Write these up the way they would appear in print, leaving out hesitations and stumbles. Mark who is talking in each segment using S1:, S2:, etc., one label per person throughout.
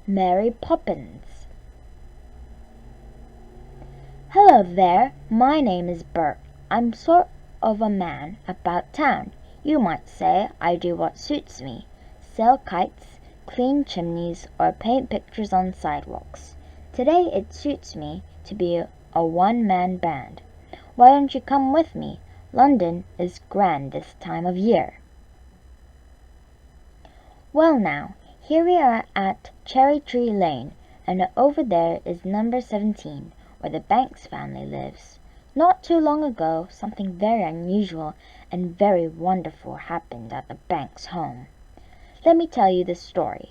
S1: Mary Poppins. Hello there, my name is Bert. I'm sort of a man about town. You might say I do what suits me. Sell kites, clean chimneys, or paint pictures on sidewalks. Today it suits me to be a one-man band. Why don't you come with me? London is grand this time of year. Well now, here we are at Cherry Tree Lane, and over there is number 17, where the Banks family lives. Not too long ago, something very unusual and very wonderful happened at the Banks home. Let me tell you the story.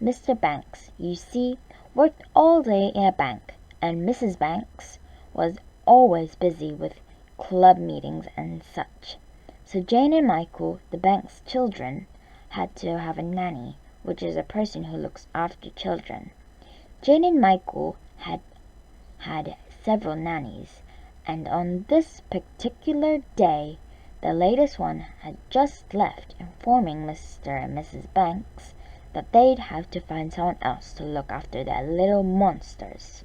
S1: Mr. Banks, you see, worked all day in a bank, and Mrs. Banks was always busy with club meetings and such. So Jane and Michael, the Banks children, had to have a nanny, which is a person who looks after children. Jane and Michael had several nannies, and on this particular day, the latest one had just left, informing Mr. and Mrs. Banks that they'd have to find someone else to look after their little monsters.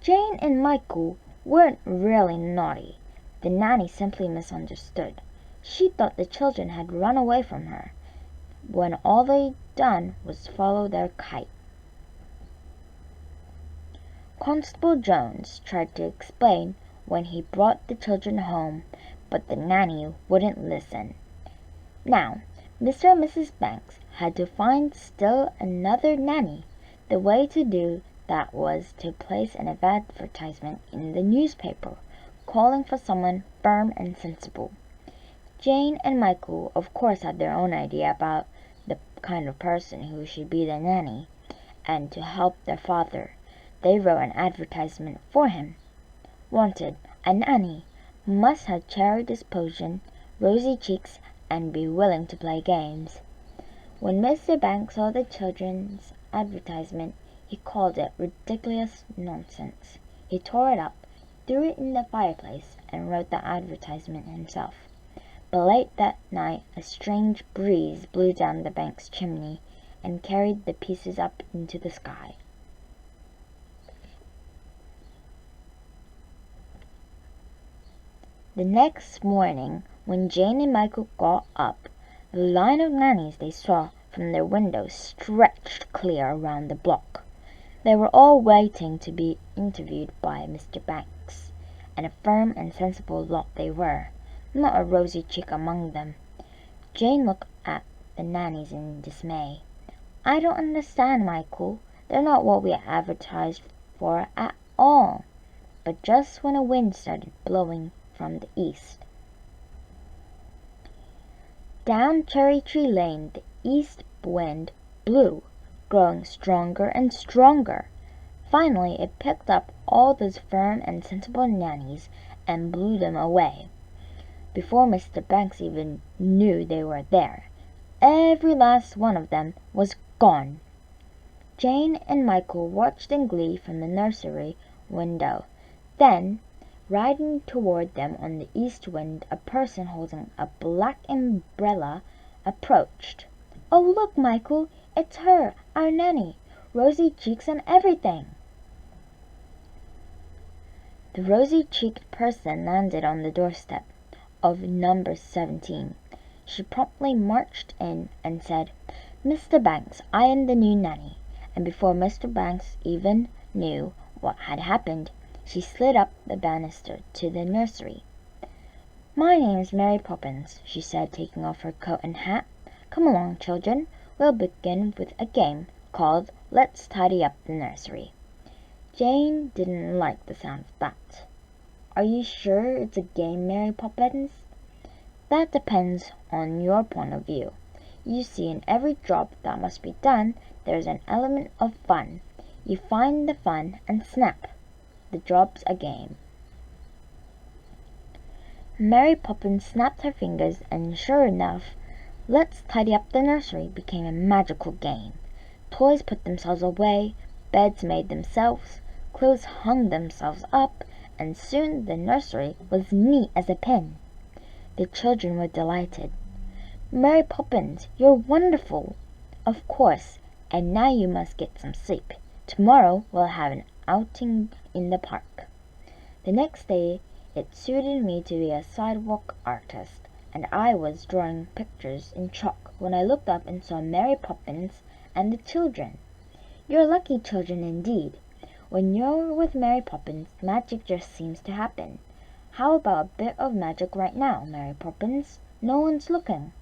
S1: Jane and Michael weren't really naughty. The nanny simply misunderstood. She thought the children had run away from her, when all they'd done was follow their kite. Constable Jones tried to explain when he brought the children home, but the nanny wouldn't listen. Now, Mr. and Mrs. Banks had to find still another nanny. The way to do that was to place an advertisement in the newspaper, calling for someone firm and sensible. Jane and Michael, of course, had their own idea about the kind of person who should be the nanny, and to help their father, they wrote an advertisement for him. Wanted, a nanny, must have cherry disposition, rosy cheeks, and be willing to play games. When Mr. Banks saw the children's advertisement, he called it ridiculous nonsense. He tore it up, threw it in the fireplace, and wrote the advertisement himself. But late that night a strange breeze blew down the Banks chimney and carried the pieces up into the sky. The next morning, when Jane and Michael got up, the line of nannies they saw from their windows stretched clear around the block. They were all waiting to be interviewed by Mr. Banks, and a firm and sensible lot they were, not a rosy cheek among them. Jane looked at the nannies in dismay. I don't understand, Michael. They're not what we advertised for at all. But just when a wind started blowing from the east, down Cherry Tree Lane the east wind blew, growing stronger and stronger. Finally it picked up all those firm and sensible nannies and blew them away. Before Mr. Banks even knew they were there, every last one of them was gone. Jane and Michael watched in glee from the nursery window. Then, riding toward them on the east wind, a person holding a black umbrella approached. Oh, look, Michael, it's her, our nanny, rosy cheeks and everything. The rosy-cheeked person landed on the doorstep of number 17. She promptly marched in and said, Mr. Banks, I am the new nanny. And before Mr. Banks even knew what had happened, she slid up the banister to the nursery. My name is Mary Poppins, she said, taking off her coat and hat. Come along, children. We'll begin with a game called Let's Tidy Up the Nursery. Jane didn't like the sound of that. Are you sure it's a game, Mary Poppins? That depends on your point of view. You see, in every job that must be done, there's an element of fun. You find the fun and snap. The job's a game. Mary Poppins snapped her fingers, and sure enough, Let's Tidy Up the Nursery became a magical game. Toys put themselves away, beds made themselves, clothes hung themselves up, and soon the nursery was neat as a pin. The children were delighted. Mary Poppins, you're wonderful! Of course, And now you must get some sleep. Tomorrow we'll have an outing in the park." The next day it suited me to be a sidewalk artist, and I was drawing pictures in chalk when I looked up and saw Mary Poppins and the children. You're lucky children indeed. When you're with Mary Poppins, magic just seems to happen. How about a bit of magic right now, Mary Poppins? No one's looking.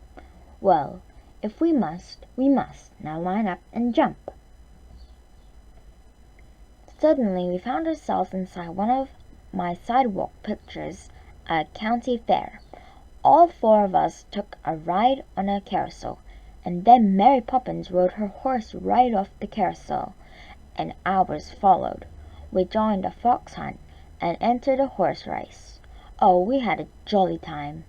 S1: Well, if we must, we must. Now line up and jump. Suddenly we found ourselves inside one of my sidewalk pictures at a county fair. All four of us took a ride on a carousel, and then Mary Poppins rode her horse right off the carousel, and ours followed. We joined a fox hunt and entered a horse race. Oh, we had a jolly time.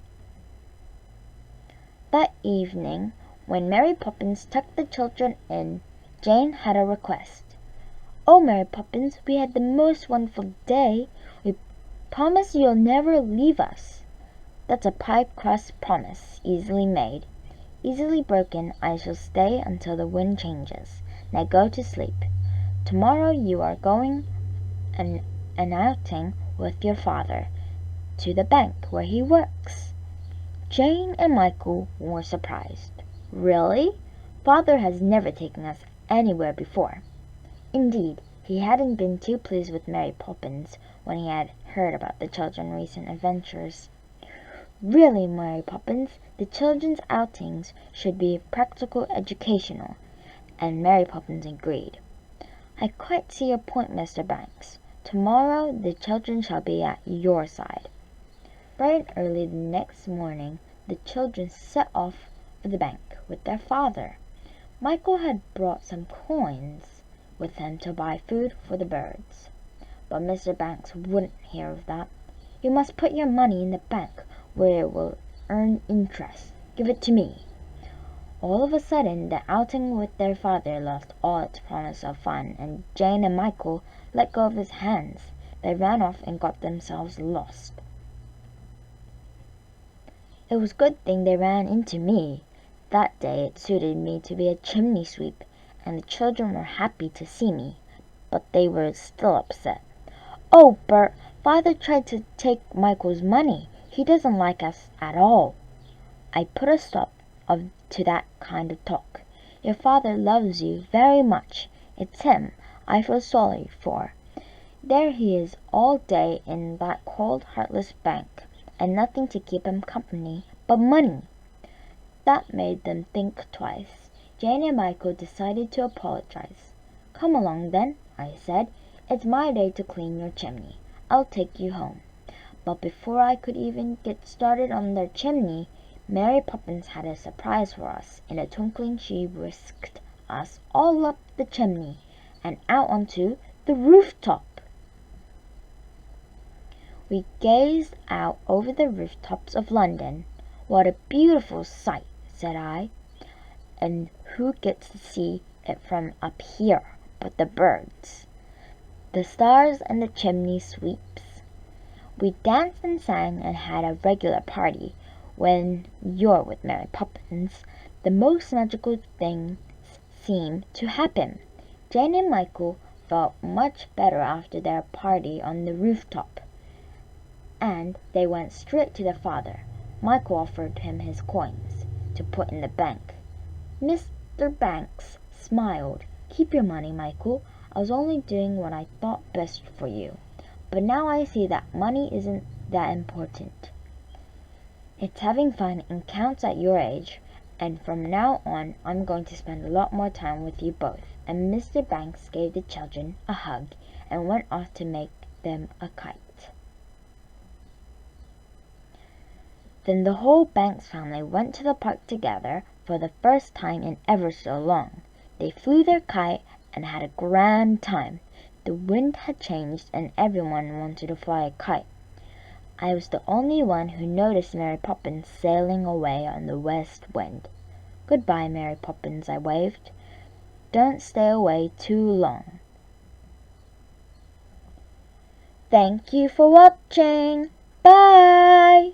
S1: That evening, when Mary Poppins tucked the children in, Jane had a request. "Oh, Mary Poppins, we had the most wonderful day. We promise you'll never leave us." "That's a pie-crust promise, easily made. Easily broken. I shall stay until the wind changes. Now go to sleep. Tomorrow you are going an outing with your father, to the bank where he works." Jane and Michael were surprised. "Really? Father has never taken us anywhere before." Indeed, he hadn't been too pleased with Mary Poppins when he had heard about the children's recent adventures. "Really, Mary Poppins, the children's outings should be practical educational," and Mary Poppins agreed. "I quite see your point, Mr. Banks. Tomorrow the children shall be at your side." Bright and early the next morning the children set off for the bank with their father. Michael had brought some coins with him to buy food for the birds. But Mr. Banks wouldn't hear of that. "You must put your money in the bank where it will earn interest. Give it to me." All of a sudden the outing with their father lost all its promise of fun, and Jane and Michael let go of his hands. They ran off and got themselves lost. It was a good thing they ran into me. That day it suited me to be a chimney sweep, and the children were happy to see me, but they were still upset. "Oh, Bert, Father tried to take Michael's money. He doesn't like us at all." I put a stop to that kind of talk. "Your father loves you very much. It's him I feel sorry for. There he is all day in that cold, heartless bank, and nothing to keep him company but money." That made them think twice. Jane and Michael decided to apologize. "Come along then," I said. "It's my day to clean your chimney. I'll take you home." But before I could even get started on their chimney, Mary Poppins had a surprise for us. In a twinkling she whisked us all up the chimney and out onto the rooftop. We gazed out over the rooftops of London. "What a beautiful sight," said I. "And who gets to see it from up here but the birds, the stars, and the chimney sweeps?" We danced and sang and had a regular party. When you're with Mary Poppins, the most magical things seem to happen. Jane and Michael felt much better after their party on the rooftop, and they went straight to their father. Michael offered him his coins to put in the bank. Mr. Banks smiled. "Keep your money, Michael. I was only doing what I thought best for you. But now I see that money isn't that important. It's having fun and counts at your age, and from now on I'm going to spend a lot more time with you both." And Mr. Banks gave the children a hug and went off to make them a kite. Then the whole Banks family went to the park together for the first time in ever so long. They flew their kite and had a grand time. The wind had changed and everyone wanted to fly a kite. I was the only one who noticed Mary Poppins sailing away on the west wind. "Goodbye, Mary Poppins," I waved. "Don't stay away too long." Thank you for watching. Bye!